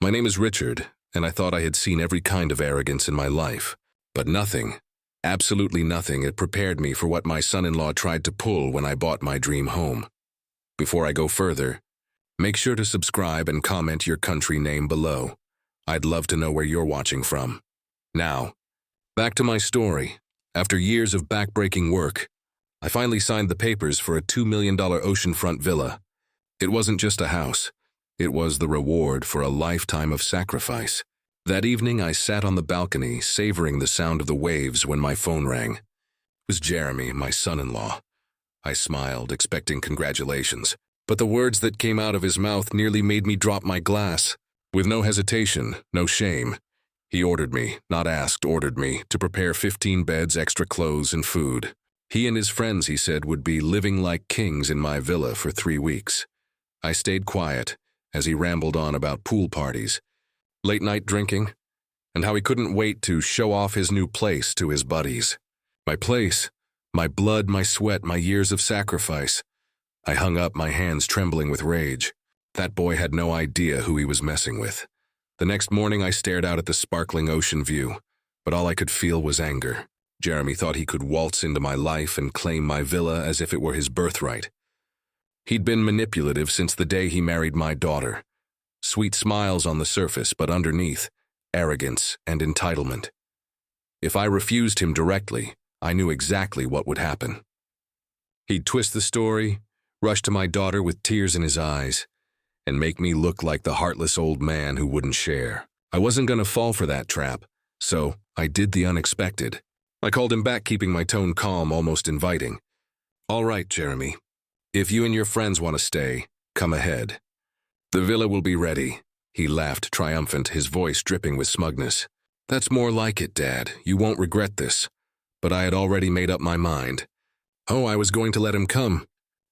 My name is Richard, and I thought I had seen every kind of arrogance in my life. But nothing, absolutely nothing, had prepared me for what my son-in-law tried to pull when I bought my dream home. Before I go further, make sure to subscribe and comment your country name below. I'd love to know where you're watching from. Now, back to my story. After years of backbreaking work, I finally signed the papers for a $2 million oceanfront villa. It wasn't just a house. It was the reward for a lifetime of sacrifice. That evening, I sat on the balcony, savoring the sound of the waves when my phone rang. It was Jeremy, my son-in-law. I smiled, expecting congratulations, but the words that came out of his mouth nearly made me drop my glass. With no hesitation, no shame, he ordered me, not asked, ordered me, to prepare 15 beds, extra clothes, and food. He and his friends, he said, would be living like kings in my villa for 3 weeks. I stayed quiet as he rambled on about pool parties, late-night drinking, and how he couldn't wait to show off his new place to his buddies. My place, my blood, my sweat, my years of sacrifice. I hung up, my hands trembling with rage. That boy had no idea who he was messing with. The next morning, I stared out at the sparkling ocean view, but all I could feel was anger. Jeremy thought he could waltz into my life and claim my villa as if it were his birthright. He'd been manipulative since the day he married my daughter. Sweet smiles on the surface, but underneath, arrogance and entitlement. If I refused him directly, I knew exactly what would happen. He'd twist the story, rush to my daughter with tears in his eyes, and make me look like the heartless old man who wouldn't share. I wasn't going to fall for that trap, so I did the unexpected. I called him back, keeping my tone calm, almost inviting. "All right, Jeremy. If you and your friends want to stay, come ahead. The villa will be ready." He laughed, triumphant, his voice dripping with smugness. "That's more like it, Dad. You won't regret this." But I had already made up my mind. Oh, I was going to let him come.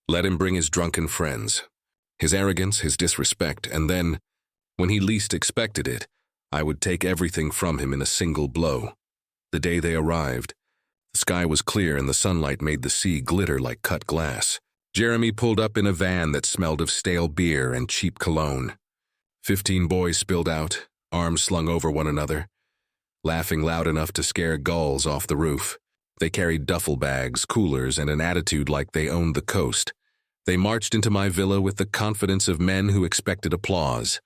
Let him bring his drunken friends. His arrogance, his disrespect, and then, when he least expected it, I would take everything from him in a single blow. The day they arrived, the sky was clear and the sunlight made the sea glitter like cut glass. Jeremy pulled up in a van that smelled of stale beer and cheap cologne. 15 boys spilled out, arms slung over one another, laughing loud enough to scare gulls off the roof. They carried duffel bags, coolers, and an attitude like they owned the coast. They marched into my villa with the confidence of men who expected applause.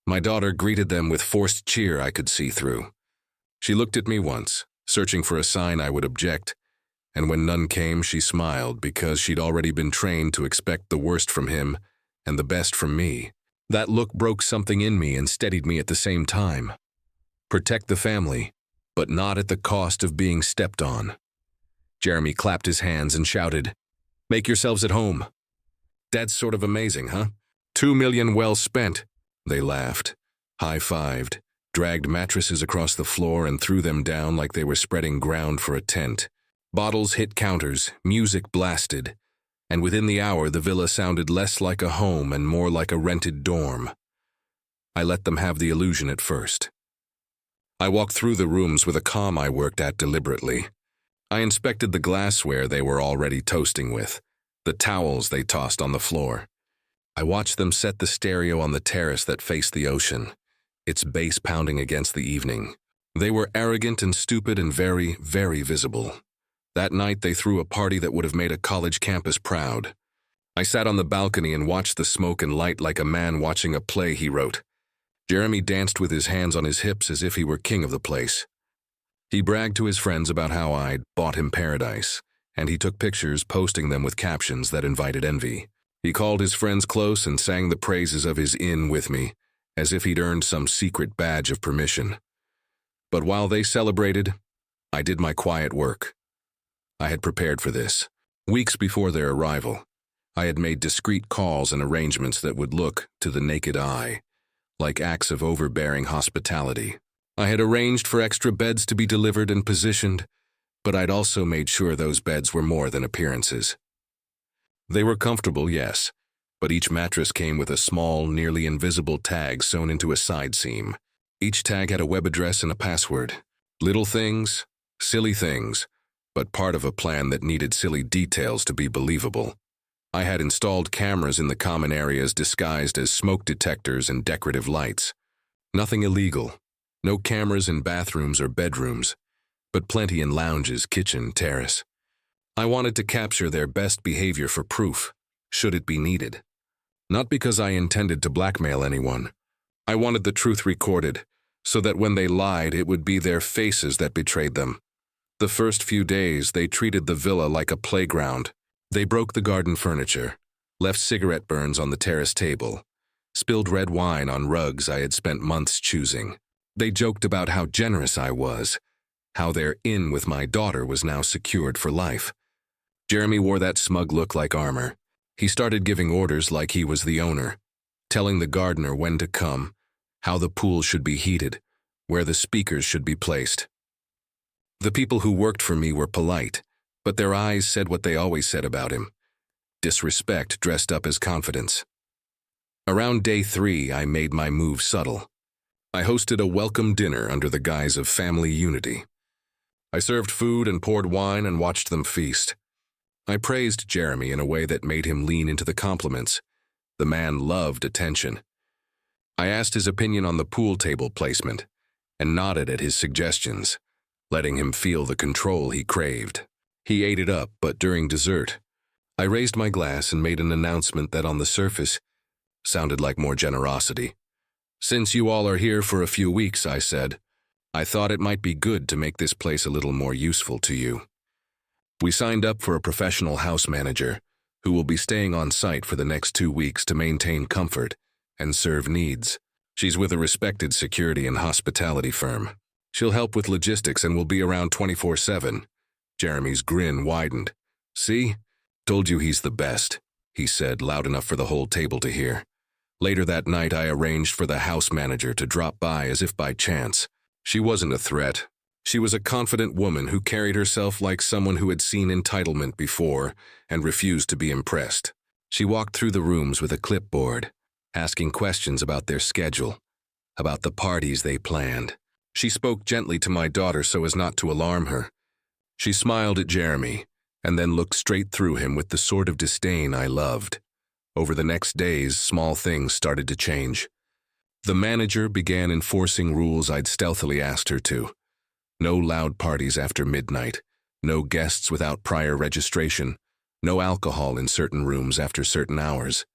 My daughter greeted them with forced cheer I could see through. She looked at me once, searching for a sign I would object, and when none came, she smiled because she'd already been trained to expect the worst from him and the best from me. That look broke something in me and steadied me at the same time. Protect the family, but not at the cost of being stepped on. Jeremy clapped his hands and shouted, "Make yourselves at home." "That's sort of amazing, huh? $2 million well spent." They laughed, high-fived, dragged mattresses across the floor and threw them down like they were spreading ground for a tent. Bottles hit counters, music blasted, and within the hour the villa sounded less like a home and more like a rented dorm. I let them have the illusion at first. I walked through the rooms with a calm I worked at deliberately. I inspected the glassware they were already toasting with, the towels they tossed on the floor. I watched them set the stereo on the terrace that faced the ocean, its bass pounding against the evening. They were arrogant and stupid and very, very visible. That night they threw a party that would have made a college campus proud. I sat on the balcony and watched the smoke and light like a man watching a play he wrote. Jeremy danced with his hands on his hips as if he were king of the place. He bragged to his friends about how I'd bought him paradise, and he took pictures, posting them with captions that invited envy. He called his friends close and sang the praises of his inn with me, as if he'd earned some secret badge of permission. But while they celebrated, I did my quiet work. I had prepared for this. Weeks before their arrival, I had made discreet calls and arrangements that would look, to the naked eye, like acts of overbearing hospitality. I had arranged for extra beds to be delivered and positioned, but I'd also made sure those beds were more than appearances. They were comfortable, yes, but each mattress came with a small, nearly invisible tag sewn into a side seam. Each tag had a web address and a password. Little things, silly things, but part of a plan that needed silly details to be believable. I had installed cameras in the common areas disguised as smoke detectors and decorative lights. Nothing illegal. No cameras in bathrooms or bedrooms, but plenty in lounges, kitchen, terrace. I wanted to capture their best behavior for proof, should it be needed. Not because I intended to blackmail anyone. I wanted the truth recorded, so that when they lied, it would be their faces that betrayed them. The first few days, they treated the villa like a playground. They broke the garden furniture, left cigarette burns on the terrace table, spilled red wine on rugs I had spent months choosing. They joked about how generous I was, how their in with my daughter was now secured for life. Jeremy wore that smug look like armor. He started giving orders like he was the owner, telling the gardener when to come, how the pool should be heated, where the speakers should be placed. The people who worked for me were polite, but their eyes said what they always said about him. Disrespect dressed up as confidence. Around day 3, I made my move subtle. I hosted a welcome dinner under the guise of family unity. I served food and poured wine and watched them feast. I praised Jeremy in a way that made him lean into the compliments. The man loved attention. I asked his opinion on the pool table placement and nodded at his suggestions, letting him feel the control he craved. He ate it up, but during dessert, I raised my glass and made an announcement that on the surface sounded like more generosity. "Since you all are here for a few weeks," I said, "I thought it might be good to make this place a little more useful to you." We signed up for a professional house manager who will be staying on site for the next 2 weeks to maintain comfort and serve needs. She's with a respected security and hospitality firm. She'll help with logistics and will be around 24/7. Jeremy's grin widened. "See? Told you he's the best," he said, loud enough for the whole table to hear. Later that night, I arranged for the house manager to drop by as if by chance. She wasn't a threat. She was a confident woman who carried herself like someone who had seen entitlement before and refused to be impressed. She walked through the rooms with a clipboard, asking questions about their schedule, about the parties they planned. She spoke gently to my daughter so as not to alarm her. She smiled at Jeremy and then looked straight through him with the sort of disdain I loved. Over the next days, small things started to change. The manager began enforcing rules I'd stealthily asked her to. No loud parties after midnight, no guests without prior registration, no alcohol in certain rooms after certain hours.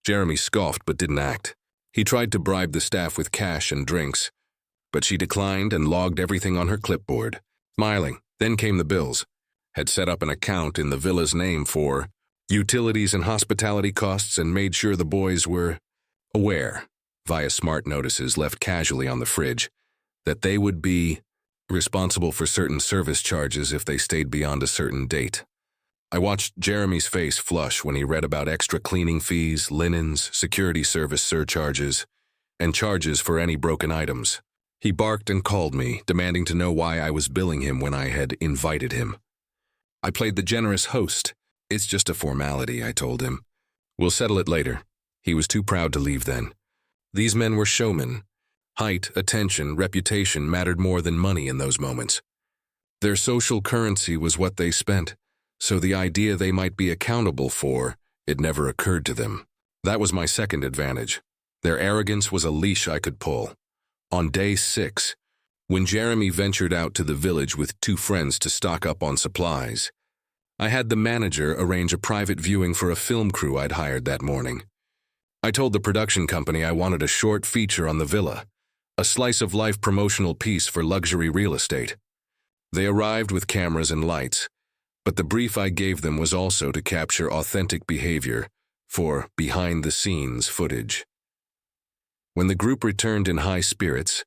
Jeremy scoffed but didn't act. He tried to bribe the staff with cash and drinks, but she declined and logged everything on her clipboard. Smiling, then came the bills. Had set up an account in the villa's name for utilities and hospitality costs and made sure the boys were aware, via smart notices left casually on the fridge, that they would be responsible for certain service charges if they stayed beyond a certain date. I watched Jeremy's face flush when he read about extra cleaning fees, linens, security service surcharges, and charges for any broken items. He barked and called me, demanding to know why I was billing him when I had invited him. I played the generous host. "It's just a formality," I told him. "We'll settle it later." He was too proud to leave then. These men were showmen. Height, attention, reputation mattered more than money in those moments. Their social currency was what they spent, so the idea they might be accountable for, it never occurred to them. That was my second advantage. Their arrogance was a leash I could pull. On day 6, when Jeremy ventured out to the village with 2 friends to stock up on supplies, I had the manager arrange a private viewing for a film crew I'd hired that morning. I told the production company I wanted a short feature on the villa, a slice-of-life promotional piece for luxury real estate. They arrived with cameras and lights, but the brief I gave them was also to capture authentic behavior for behind-the-scenes footage. When the group returned in high spirits,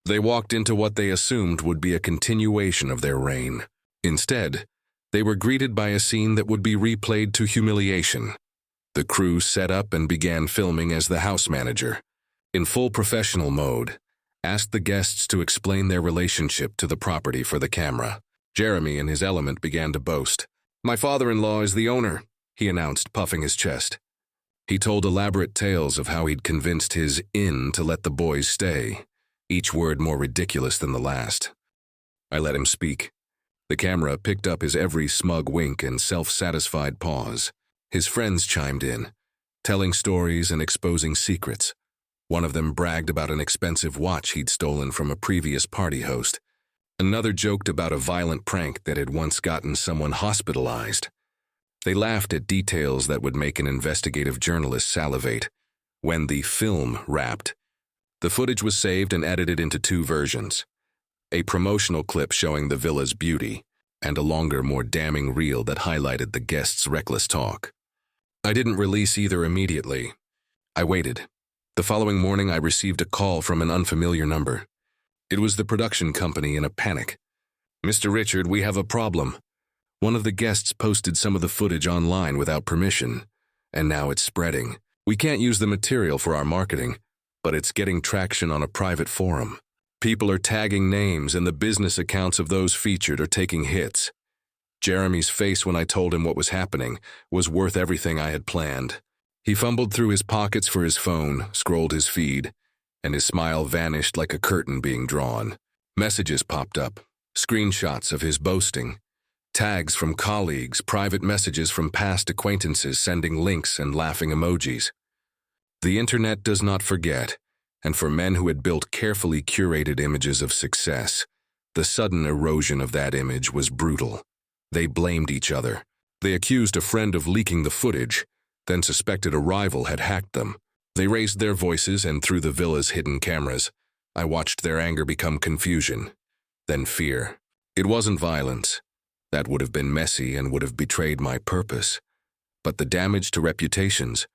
they walked into what they assumed would be a continuation of their reign. Instead, they were greeted by a scene that would be replayed to humiliation. The crew set up and began filming as the house manager, in full professional mode, asked the guests to explain their relationship to the property for the camera. Jeremy, in his element, began to boast. "My father-in-law is the owner," he announced, puffing his chest. He told elaborate tales of how he'd convinced his inn to let the boys stay, each word more ridiculous than the last. I let him speak. The camera picked up his every smug wink and self-satisfied pause. His friends chimed in, telling stories and exposing secrets. One of them bragged about an expensive watch he'd stolen from a previous party host. Another joked about a violent prank that had once gotten someone hospitalized. They laughed at details that would make an investigative journalist salivate. When the film wrapped, the footage was saved and edited into 2 versions. A promotional clip showing the villa's beauty, and a longer, more damning reel that highlighted the guests' reckless talk. I didn't release either immediately. I waited. The following morning I received a call from an unfamiliar number. It was the production company in a panic. "Mr. Richard, we have a problem. One of the guests posted some of the footage online without permission, and now it's spreading. We can't use the material for our marketing, but it's getting traction on a private forum. People are tagging names, and the business accounts of those featured are taking hits." Jeremy's face when I told him what was happening was worth everything I had planned. He fumbled through his pockets for his phone, scrolled his feed, and his smile vanished like a curtain being drawn. Messages popped up, screenshots of his boasting, tags from colleagues, private messages from past acquaintances sending links and laughing emojis. The internet does not forget, and for men who had built carefully curated images of success, the sudden erosion of that image was brutal. They blamed each other. They accused a friend of leaking the footage, then suspected a rival had hacked them. They raised their voices, and through the villa's hidden cameras, I watched their anger become confusion, then fear. It wasn't violence. That would have been messy and would have betrayed my purpose. But the damage to reputations,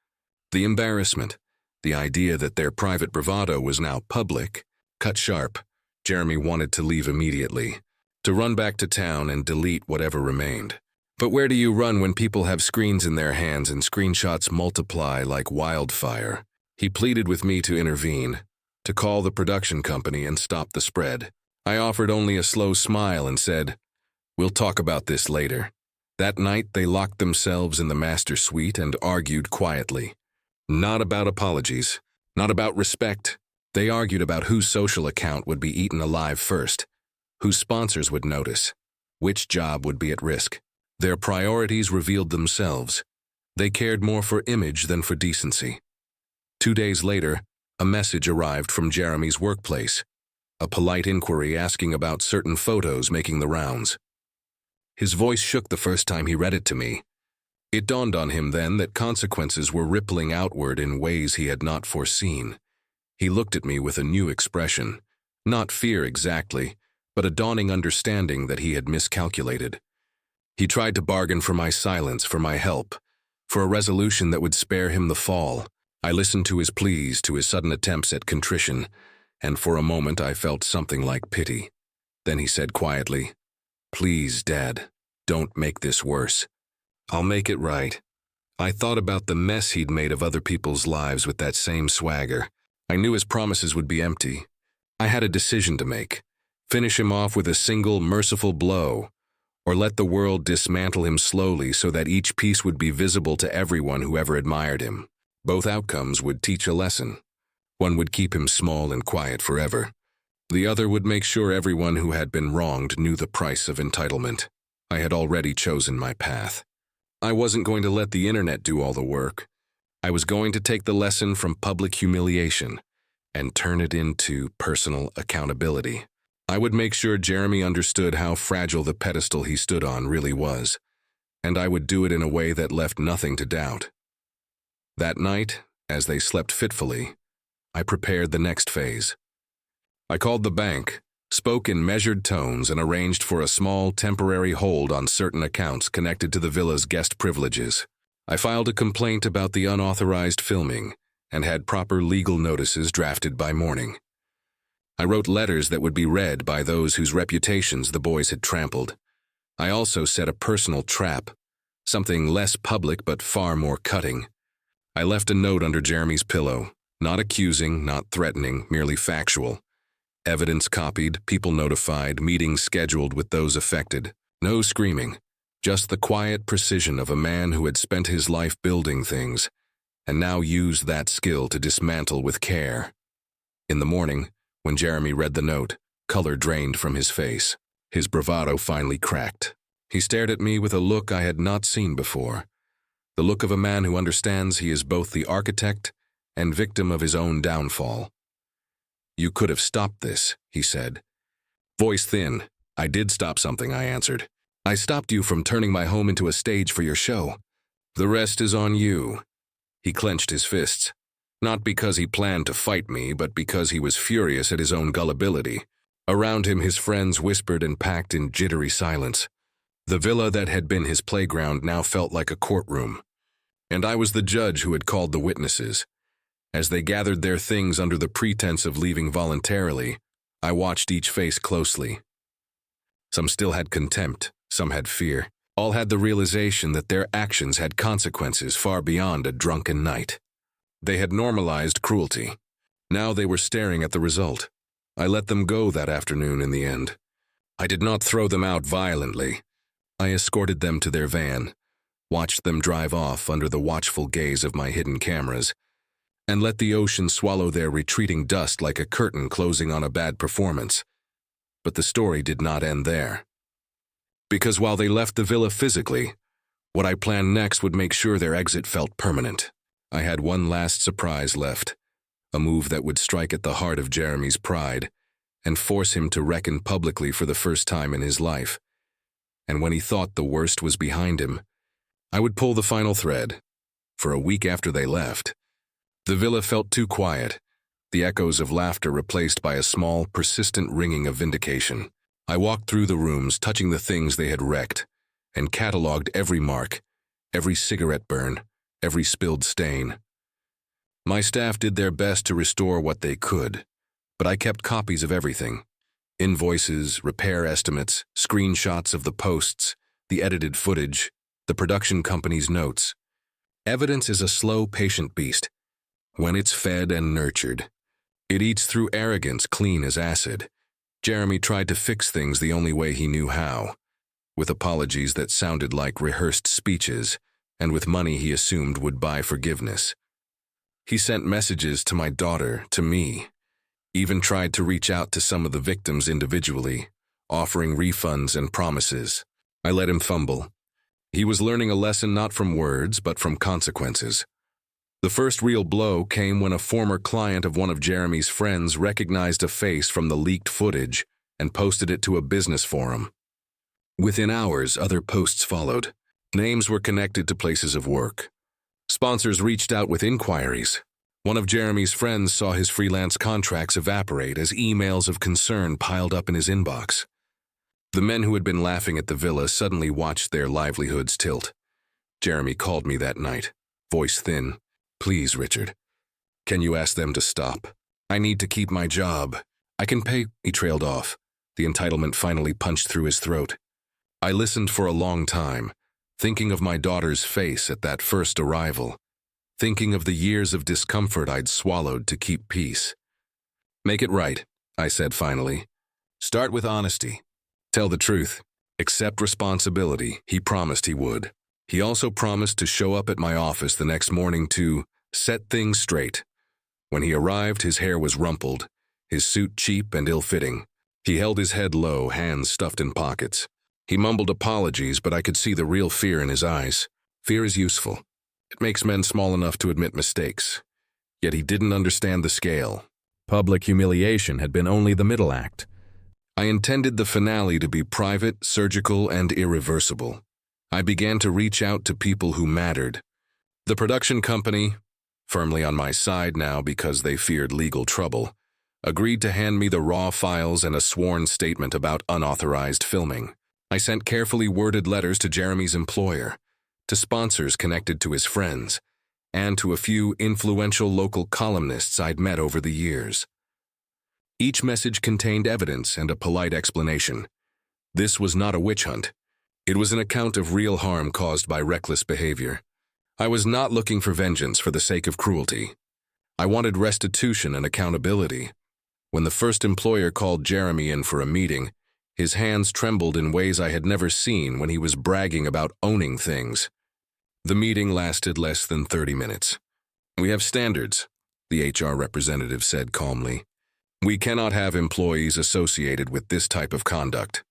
the embarrassment, the idea that their private bravado was now public, cut sharp. Jeremy wanted to leave immediately, to run back to town and delete whatever remained. But where do you run when people have screens in their hands and screenshots multiply like wildfire? He pleaded with me to intervene, to call the production company and stop the spread. I offered only a slow smile and said, "We'll talk about this later." That night they locked themselves in the master suite and argued quietly. Not about apologies, not about respect. They argued about whose social account would be eaten alive first, whose sponsors would notice, which job would be at risk. Their priorities revealed themselves. They cared more for image than for decency. 2 days later, a message arrived from Jeremy's workplace, a polite inquiry asking about certain photos making the rounds. His voice shook the first time he read it to me. It dawned on him then that consequences were rippling outward in ways he had not foreseen. He looked at me with a new expression, not fear exactly, but a dawning understanding that he had miscalculated. He tried to bargain for my silence, for my help, for a resolution that would spare him the fall. I listened to his pleas, to his sudden attempts at contrition, and for a moment I felt something like pity. Then he said quietly, "Please, Dad, don't make this worse. I'll make it right." I thought about the mess he'd made of other people's lives with that same swagger. I knew his promises would be empty. I had a decision to make. Finish him off with a single merciful blow, or let the world dismantle him slowly so that each piece would be visible to everyone who ever admired him. Both outcomes would teach a lesson. One would keep him small and quiet forever. The other would make sure everyone who had been wronged knew the price of entitlement. I had already chosen my path. I wasn't going to let the internet do all the work. I was going to take the lesson from public humiliation and turn it into personal accountability. I would make sure Jeremy understood how fragile the pedestal he stood on really was, and I would do it in a way that left nothing to doubt. That night, as they slept fitfully, I prepared the next phase. I called the bank, spoke in measured tones, and arranged for a small temporary hold on certain accounts connected to the villa's guest privileges. I filed a complaint about the unauthorized filming and had proper legal notices drafted by morning. I wrote letters that would be read by those whose reputations the boys had trampled. I also set a personal trap, something less public but far more cutting. I left a note under Jeremy's pillow, not accusing, not threatening, merely factual. Evidence copied, people notified, meetings scheduled with those affected. No screaming, just the quiet precision of a man who had spent his life building things and now used that skill to dismantle with care. In the morning, when Jeremy read the note, color drained from his face. His bravado finally cracked. He stared at me with a look I had not seen before. The look of a man who understands he is both the architect and victim of his own downfall. "You could have stopped this," he said. Voice thin. "I did stop something," I answered. "I stopped you from turning my home into a stage for your show. The rest is on you." He clenched his fists, not because he planned to fight me, but because he was furious at his own gullibility. Around him, his friends whispered and packed in jittery silence. The villa that had been his playground now felt like a courtroom, and I was the judge who had called the witnesses. As they gathered their things under the pretense of leaving voluntarily, I watched each face closely. Some still had contempt, some had fear. All had the realization that their actions had consequences far beyond a drunken night. They had normalized cruelty. Now they were staring at the result. I let them go that afternoon in the end. I did not throw them out violently. I escorted them to their van, watched them drive off under the watchful gaze of my hidden cameras, and let the ocean swallow their retreating dust like a curtain closing on a bad performance. But the story did not end there. Because while they left the villa physically, what I planned next would make sure their exit felt permanent. I had one last surprise left, a move that would strike at the heart of Jeremy's pride and force him to reckon publicly for the first time in his life. And when he thought the worst was behind him, I would pull the final thread. For a week after they left, the villa felt too quiet, the echoes of laughter replaced by a small, persistent ringing of vindication. I walked through the rooms, touching the things they had wrecked, and cataloged every mark, every cigarette burn, every spilled stain. My staff did their best to restore what they could, but I kept copies of everything. Invoices, repair estimates, screenshots of the posts, the edited footage, the production company's notes. Evidence is a slow, patient beast. When it's fed and nurtured, it eats through arrogance clean as acid. Jeremy tried to fix things the only way he knew how, with apologies that sounded like rehearsed speeches, and with money he assumed would buy forgiveness. He sent messages to my daughter, to me, even tried to reach out to some of the victims individually, offering refunds and promises. I let him fumble. He was learning a lesson not from words, but from consequences. The first real blow came when a former client of one of Jeremy's friends recognized a face from the leaked footage and posted it to a business forum. Within hours, other posts followed. Names were connected to places of work. Sponsors reached out with inquiries. One of Jeremy's friends saw his freelance contracts evaporate as emails of concern piled up in his inbox. The men who had been laughing at the villa suddenly watched their livelihoods tilt. Jeremy called me that night, voice thin. "Please, Richard, can you ask them to stop? I need to keep my job. I can pay." He trailed off. The entitlement finally punched through his throat. I listened for a long time, thinking of my daughter's face at that first arrival, thinking of the years of discomfort I'd swallowed to keep peace. "Make it right," I said finally. "Start with honesty. Tell the truth. Accept responsibility." He promised he would. He also promised to show up at my office the next morning to set things straight. When he arrived, his hair was rumpled, his suit cheap and ill-fitting. He held his head low, hands stuffed in pockets. He mumbled apologies, but I could see the real fear in his eyes. Fear is useful. It makes men small enough to admit mistakes. Yet he didn't understand the scale. Public humiliation had been only the middle act. I intended the finale to be private, surgical, and irreversible. I began to reach out to people who mattered. The production company, firmly on my side now because they feared legal trouble, agreed to hand me the raw files and a sworn statement about unauthorized filming. I sent carefully worded letters to Jeremy's employer, to sponsors connected to his friends, and to a few influential local columnists I'd met over the years. Each message contained evidence and a polite explanation. This was not a witch hunt. It was an account of real harm caused by reckless behavior. I was not looking for vengeance for the sake of cruelty. I wanted restitution and accountability. When the first employer called Jeremy in for a meeting, his hands trembled in ways I had never seen when he was bragging about owning things. The meeting lasted less than 30 minutes. "We have standards," the HR representative said calmly. "We cannot have employees associated with this type of conduct."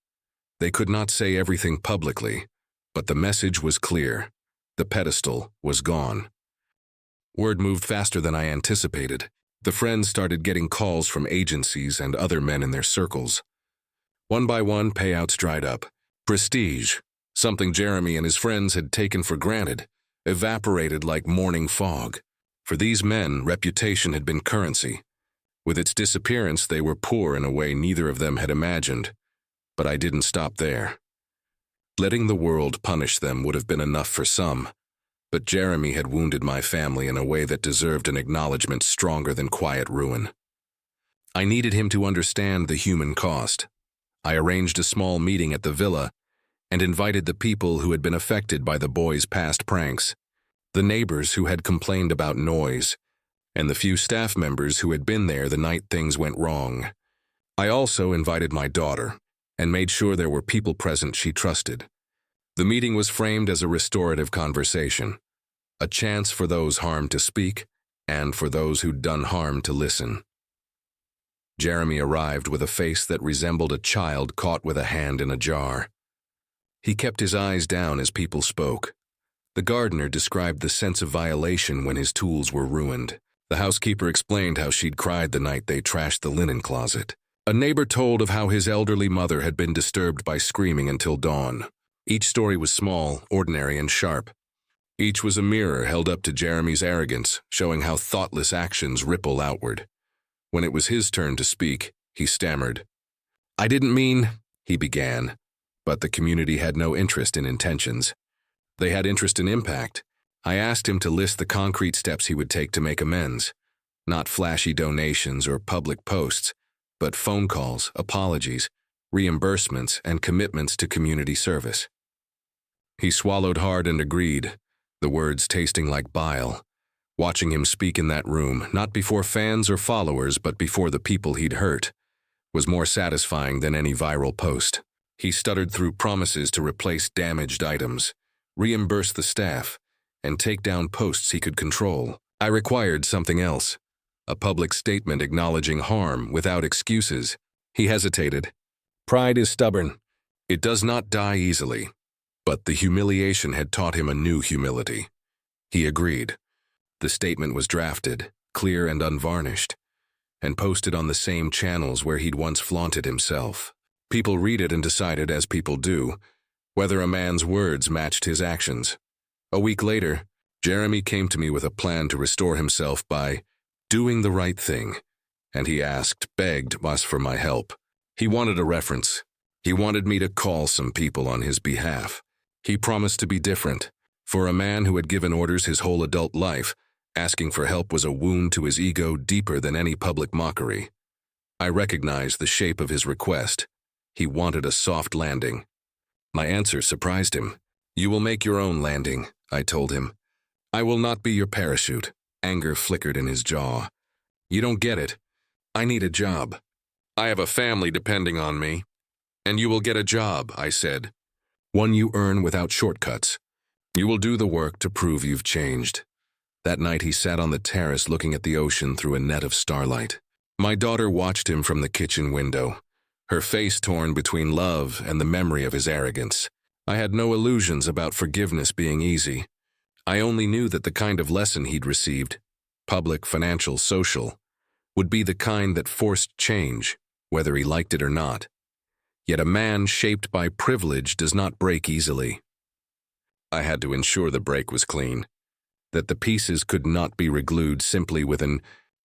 They could not say everything publicly, but the message was clear. The pedestal was gone. Word moved faster than I anticipated. The friends started getting calls from agencies and other men in their circles. One by one, payouts dried up. Prestige, something Jeremy and his friends had taken for granted, evaporated like morning fog. For these men, reputation had been currency. With its disappearance, they were poor in a way neither of them had imagined. But I didn't stop there. Letting the world punish them would have been enough for some, but Jeremy had wounded my family in a way that deserved an acknowledgement stronger than quiet ruin. I needed him to understand the human cost. I arranged a small meeting at the villa and invited the people who had been affected by the boys' past pranks, the neighbors who had complained about noise, and the few staff members who had been there the night things went wrong. I also invited my daughter and made sure there were people present she trusted. The meeting was framed as a restorative conversation, a chance for those harmed to speak and for those who'd done harm to listen. Jeremy arrived with a face that resembled a child caught with a hand in a jar. He kept his eyes down as people spoke. The gardener described the sense of violation when his tools were ruined. The housekeeper explained how she'd cried the night they trashed the linen closet. A neighbor told of how his elderly mother had been disturbed by screaming until dawn. Each story was small, ordinary, and sharp. Each was a mirror held up to Jeremy's arrogance, showing how thoughtless actions ripple outward. When it was his turn to speak, he stammered. "I didn't mean," he began, but the community had no interest in intentions. They had interest in impact. I asked him to list the concrete steps he would take to make amends. Not flashy donations or public posts, but phone calls, apologies, reimbursements, and commitments to community service. He swallowed hard and agreed, the words tasting like bile. Watching him speak in that room, not before fans or followers, but before the people he'd hurt, was more satisfying than any viral post. He stuttered through promises to replace damaged items, reimburse the staff, and take down posts he could control. I required something else, a public statement acknowledging harm without excuses. He hesitated. Pride is stubborn. It does not die easily. But the humiliation had taught him a new humility. He agreed. The statement was drafted, clear and unvarnished, and posted on the same channels where he'd once flaunted himself. People read it and decided, as people do, whether a man's words matched his actions. A week later, Jeremy came to me with a plan to restore himself by doing the right thing, and he begged us for my help. He wanted a reference. He wanted me to call some people on his behalf. He promised to be different. For a man who had given orders his whole adult life, asking for help was a wound to his ego deeper than any public mockery. I recognized the shape of his request. He wanted a soft landing. My answer surprised him. "You will make your own landing," I told him. "I will not be your parachute." Anger flickered in his jaw. "You don't get it. I need a job. I have a family depending on me. And you will get a job," I said. "One you earn without shortcuts. You will do the work to prove you've changed." That night he sat on the terrace looking at the ocean through a net of starlight. My daughter watched him from the kitchen window, her face torn between love and the memory of his arrogance. I had no illusions about forgiveness being easy. I only knew that the kind of lesson he'd received, public, financial, social, would be the kind that forced change, whether he liked it or not. Yet a man shaped by privilege does not break easily. I had to ensure the break was clean, that the pieces could not be reglued simply with an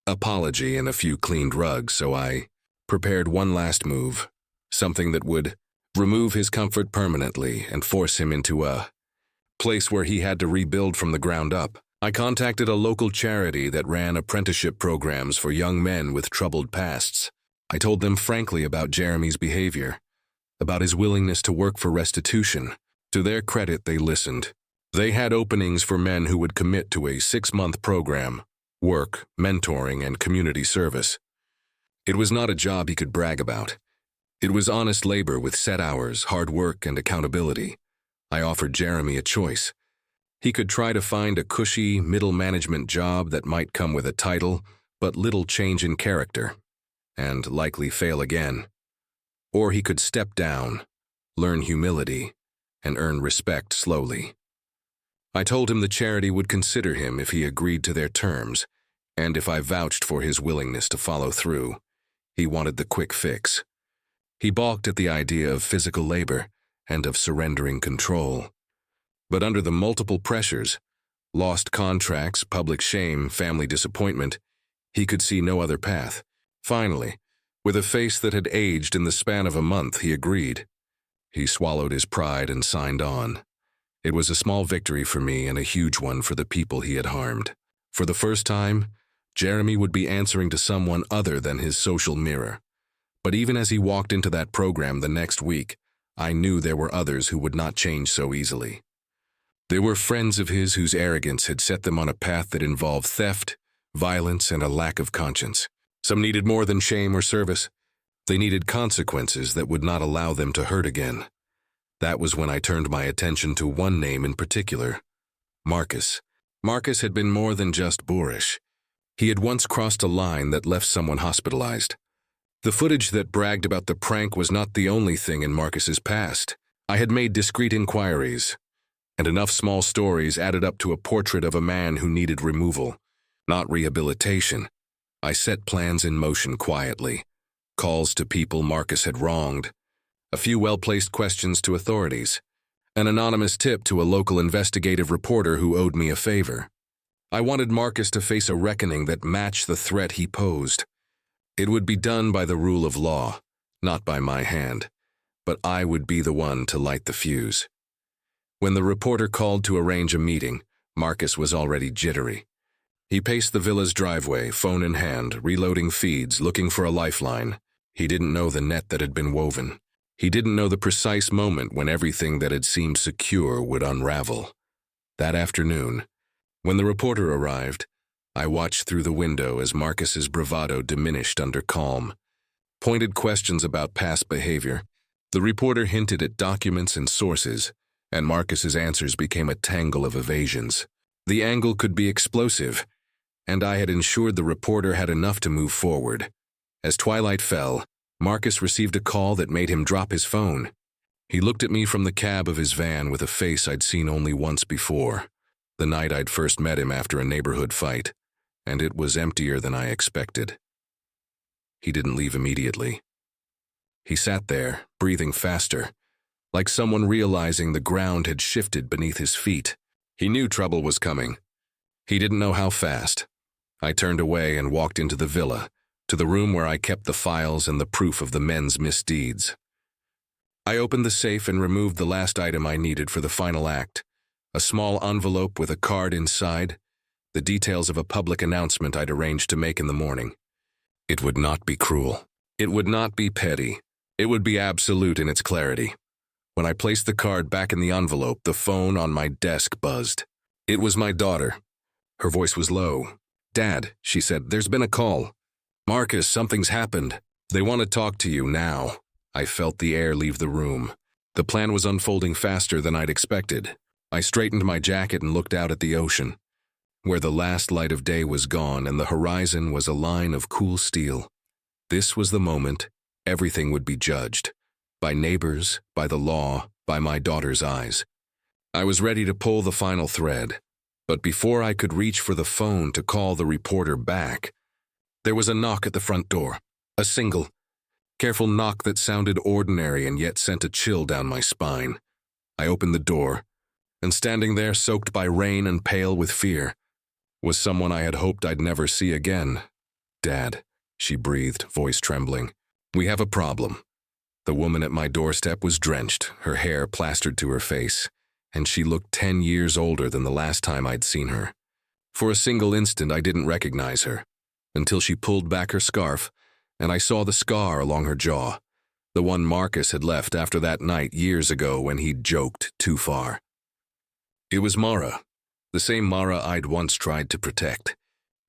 apology and a few cleaned rugs, so I prepared one last move, something that would remove his comfort permanently and force him into a place where he had to rebuild from the ground up. I contacted a local charity that ran apprenticeship programs for young men with troubled pasts. I told them frankly about Jeremy's behavior, about his willingness to work for restitution. To their credit, they listened. They had openings for men who would commit to a 6-month program, work, mentoring, and community service. It was not a job he could brag about. It was honest labor with set hours, hard work, and accountability. I offered Jeremy a choice. He could try to find a cushy, middle management job that might come with a title, but little change in character, and likely fail again. Or he could step down, learn humility, and earn respect slowly. I told him the charity would consider him if he agreed to their terms, and if I vouched for his willingness to follow through. He wanted the quick fix. He balked at the idea of physical labor and of surrendering control. But under the multiple pressures, lost contracts, public shame, family disappointment, he could see no other path. Finally, with a face that had aged in the span of a month, he agreed. He swallowed his pride and signed on. It was a small victory for me and a huge one for the people he had harmed. For the first time, Jeremy would be answering to someone other than his social mirror. But even as he walked into that program the next week, I knew there were others who would not change so easily. There were friends of his whose arrogance had set them on a path that involved theft, violence, and a lack of conscience. Some needed more than shame or service. They needed consequences that would not allow them to hurt again. That was when I turned my attention to one name in particular, Marcus. Marcus had been more than just boorish. He had once crossed a line that left someone hospitalized. The footage that bragged about the prank was not the only thing in Marcus's past. I had made discreet inquiries, and enough small stories added up to a portrait of a man who needed removal, not rehabilitation. I set plans in motion quietly. Calls to people Marcus had wronged, a few well-placed questions to authorities, an anonymous tip to a local investigative reporter who owed me a favor. I wanted Marcus to face a reckoning that matched the threat he posed. It would be done by the rule of law, not by my hand, but I would be the one to light the fuse. When the reporter called to arrange a meeting, Marcus was already jittery. He paced the villa's driveway, phone in hand, reloading feeds, looking for a lifeline. He didn't know the net that had been woven. He didn't know the precise moment when everything that had seemed secure would unravel. That afternoon, when the reporter arrived, I watched through the window as Marcus's bravado diminished under calm. Pointed questions about past behavior. The reporter hinted at documents and sources, and Marcus's answers became a tangle of evasions. The angle could be explosive, and I had ensured the reporter had enough to move forward. As twilight fell, Marcus received a call that made him drop his phone. He looked at me from the cab of his van with a face I'd seen only once before, the night I'd first met him after a neighborhood fight, and it was emptier than I expected. He didn't leave immediately. He sat there, breathing faster, like someone realizing the ground had shifted beneath his feet. He knew trouble was coming. He didn't know how fast. I turned away and walked into the villa, to the room where I kept the files and the proof of the men's misdeeds. I opened the safe and removed the last item I needed for the final act, a small envelope with a card inside, the details of a public announcement I'd arranged to make in the morning. It would not be cruel. It would not be petty. It would be absolute in its clarity. When I placed the card back in the envelope, the phone on my desk buzzed. It was my daughter. Her voice was low. "Dad," she said, "there's been a call. Marcus, something's happened. They want to talk to you now." I felt the air leave the room. The plan was unfolding faster than I'd expected. I straightened my jacket and looked out at the ocean, where the last light of day was gone and the horizon was a line of cool steel. This was the moment everything would be judged. By neighbors, by the law, by my daughter's eyes. I was ready to pull the final thread, but before I could reach for the phone to call the reporter back, there was a knock at the front door. A single, careful knock that sounded ordinary and yet sent a chill down my spine. I opened the door, and standing there, soaked by rain and pale with fear, was someone I had hoped I'd never see again. "Dad," she breathed, voice trembling. "We have a problem." The woman at my doorstep was drenched, her hair plastered to her face, and she looked 10 years older than the last time I'd seen her. For a single instant, I didn't recognize her, until she pulled back her scarf, and I saw the scar along her jaw, the one Marcus had left after that night years ago when he'd joked too far. It was Mara, the same Mara I'd once tried to protect,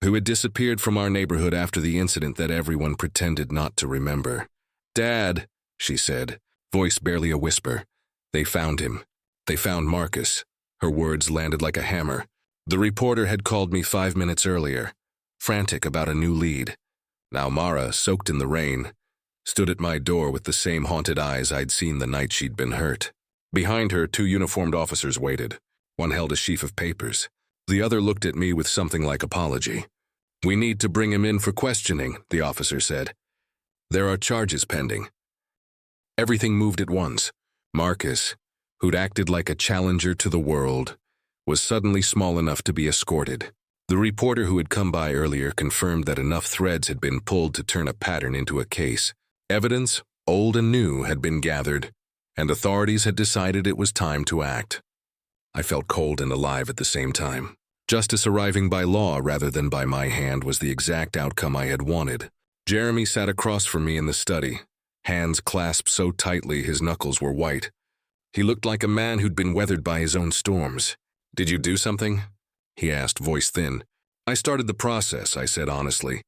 who had disappeared from our neighborhood after the incident that everyone pretended not to remember. "Dad," she said, voice barely a whisper. "They found him. They found Marcus." Her words landed like a hammer. The reporter had called me 5 minutes earlier, frantic about a new lead. Now Mara, soaked in the rain, stood at my door with the same haunted eyes I'd seen the night she'd been hurt. Behind her, 2 uniformed officers waited. One held a sheaf of papers. The other looked at me with something like apology. "We need to bring him in for questioning," the officer said. "There are charges pending." Everything moved at once. Marcus, who'd acted like a challenger to the world, was suddenly small enough to be escorted. The reporter who had come by earlier confirmed that enough threads had been pulled to turn a pattern into a case. Evidence, old and new, had been gathered, and authorities had decided it was time to act. I felt cold and alive at the same time. Justice arriving by law rather than by my hand was the exact outcome I had wanted. Jeremy sat across from me in the study, hands clasped so tightly his knuckles were white. He looked like a man who'd been weathered by his own storms. "Did you do something?" he asked, voice thin. "I started the process," I said honestly,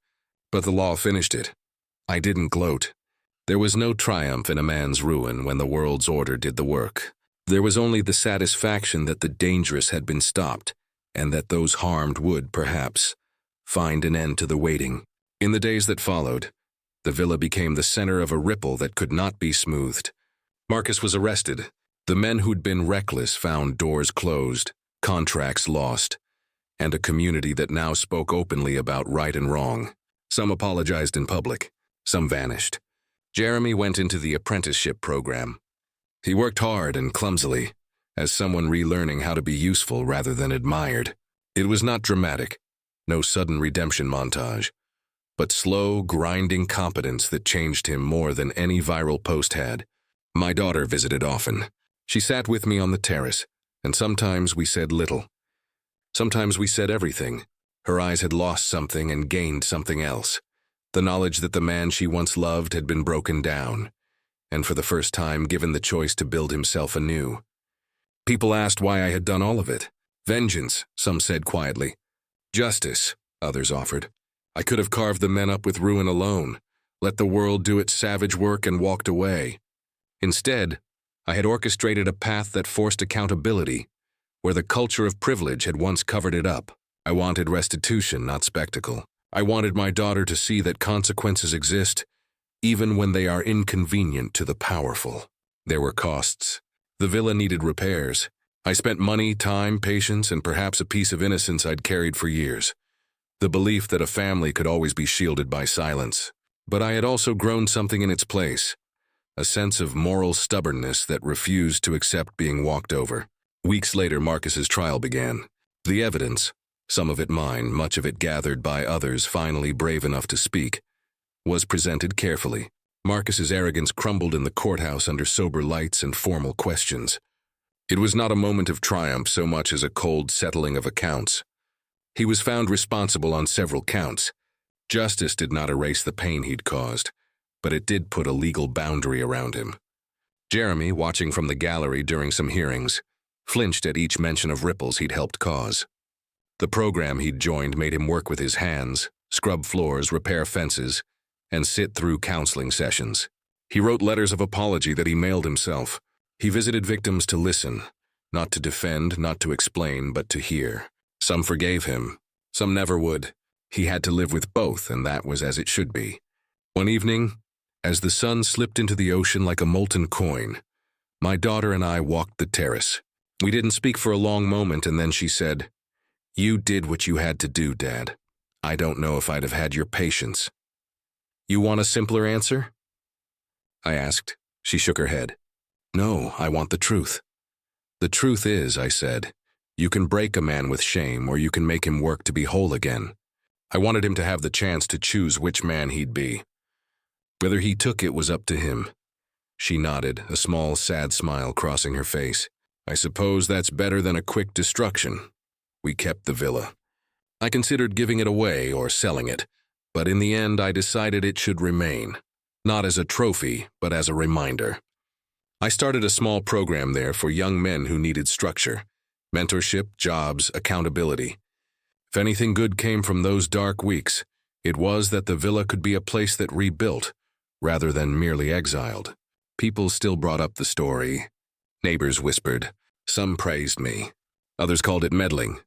"but the law finished it." I didn't gloat. There was no triumph in a man's ruin when the world's order did the work. There was only the satisfaction that the dangerous had been stopped, and that those harmed would, perhaps, find an end to the waiting. In the days that followed, the villa became the center of a ripple that could not be smoothed. Marcus was arrested. The men who'd been reckless found doors closed, contracts lost, and a community that now spoke openly about right and wrong. Some apologized in public, some vanished. Jeremy went into the apprenticeship program. He worked hard and clumsily, as someone relearning how to be useful rather than admired. It was not dramatic, no sudden redemption montage, but slow, grinding competence that changed him more than any viral post had. My daughter visited often. She sat with me on the terrace, and sometimes we said little. Sometimes we said everything. Her eyes had lost something and gained something else. The knowledge that the man she once loved had been broken down, and for the first time given the choice to build himself anew. People asked why I had done all of it. Vengeance, some said quietly. Justice, others offered. I could have carved the men up with ruin alone, let the world do its savage work and walked away. Instead, I had orchestrated a path that forced accountability, where the culture of privilege had once covered it up. I wanted restitution, not spectacle. I wanted my daughter to see that consequences exist, even when they are inconvenient to the powerful. There were costs. The villa needed repairs. I spent money, time, patience, and perhaps a piece of innocence I'd carried for years. The belief that a family could always be shielded by silence. But I had also grown something in its place, a sense of moral stubbornness that refused to accept being walked over. Weeks later, Marcus's trial began. The evidence, some of it mine, much of it gathered by others finally brave enough to speak, was presented carefully. Marcus's arrogance crumbled in the courthouse under sober lights and formal questions. It was not a moment of triumph so much as a cold settling of accounts. He was found responsible on several counts. Justice did not erase the pain he'd caused, but it did put a legal boundary around him. Jeremy, watching from the gallery during some hearings, flinched at each mention of ripples he'd helped cause. The program he'd joined made him work with his hands, scrub floors, repair fences, and sit through counseling sessions. He wrote letters of apology that he mailed himself. He visited victims to listen, not to defend, not to explain, but to hear. Some forgave him, some never would. He had to live with both, and that was as it should be. One evening, as the sun slipped into the ocean like a molten coin, my daughter and I walked the terrace. We didn't speak for a long moment, and then she said, "You did what you had to do, Dad. I don't know if I'd have had your patience." "You want a simpler answer?" I asked. She shook her head. "No, I want the truth." "The truth is," I said, "you can break a man with shame, or you can make him work to be whole again." I wanted him to have the chance to choose which man he'd be. Whether he took it was up to him. She nodded, a small, sad smile crossing her face. "I suppose that's better than a quick destruction." We kept the villa. I considered giving it away or selling it, but in the end I decided it should remain. Not as a trophy, but as a reminder. I started a small program there for young men who needed structure, mentorship, jobs, accountability. If anything good came from those dark weeks, it was that the villa could be a place that rebuilt, rather than merely exiled. People still brought up the story. Neighbors whispered. Some praised me. Others called it meddling.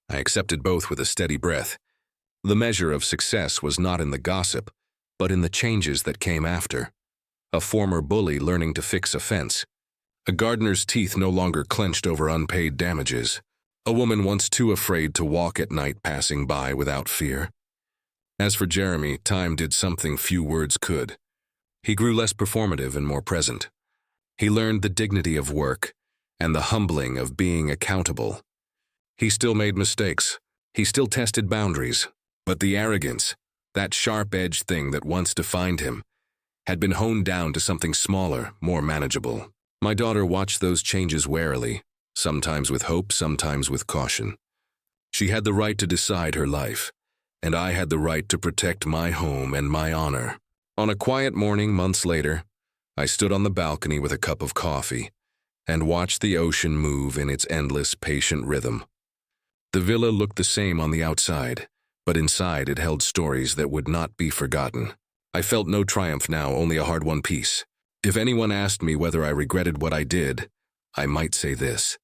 I accepted both with a steady breath. The measure of success was not in the gossip, but in the changes that came after. A former bully learning to fix a fence. A gardener's teeth no longer clenched over unpaid damages. A woman once too afraid to walk at night passing by without fear. As for Jeremy, time did something few words could. He grew less performative and more present. He learned the dignity of work and the humbling of being accountable. He still made mistakes. He still tested boundaries. But the arrogance, that sharp-edged thing that once defined him, had been honed down to something smaller, more manageable. My daughter watched those changes warily, sometimes with hope, sometimes with caution. She had the right to decide her life, and I had the right to protect my home and my honor. On a quiet morning months later, I stood on the balcony with a cup of coffee and watched the ocean move in its endless, patient rhythm. The villa looked the same on the outside, but inside it held stories that would not be forgotten. I felt no triumph now, only a hard-won peace. If anyone asked me whether I regretted what I did, I might say this: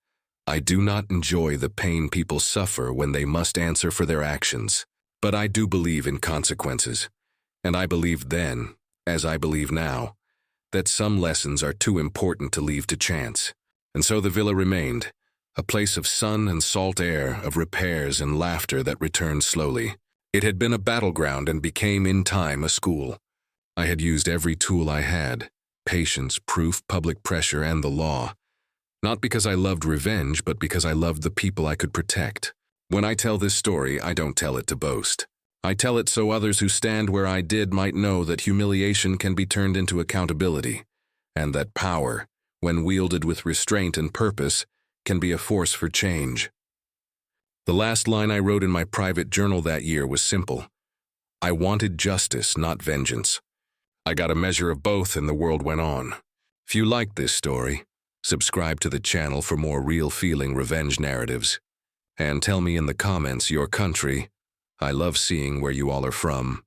I do not enjoy the pain people suffer when they must answer for their actions. But I do believe in consequences, and I believed then, as I believe now, that some lessons are too important to leave to chance. And so the villa remained, a place of sun and salt air, of repairs and laughter that returned slowly. It had been a battleground and became in time a school. I had used every tool I had: patience, proof, public pressure, and the law. Not because I loved revenge, but because I loved the people I could protect. When I tell this story, I don't tell it to boast. I tell it so others who stand where I did might know that humiliation can be turned into accountability, and that power, when wielded with restraint and purpose, can be a force for change. The last line I wrote in my private journal that year was simple: I wanted justice, not vengeance. I got a measure of both, and the world went on. If you liked this story, subscribe to the channel for more real-feeling revenge narratives. And tell me in the comments your country. I love seeing where you all are from.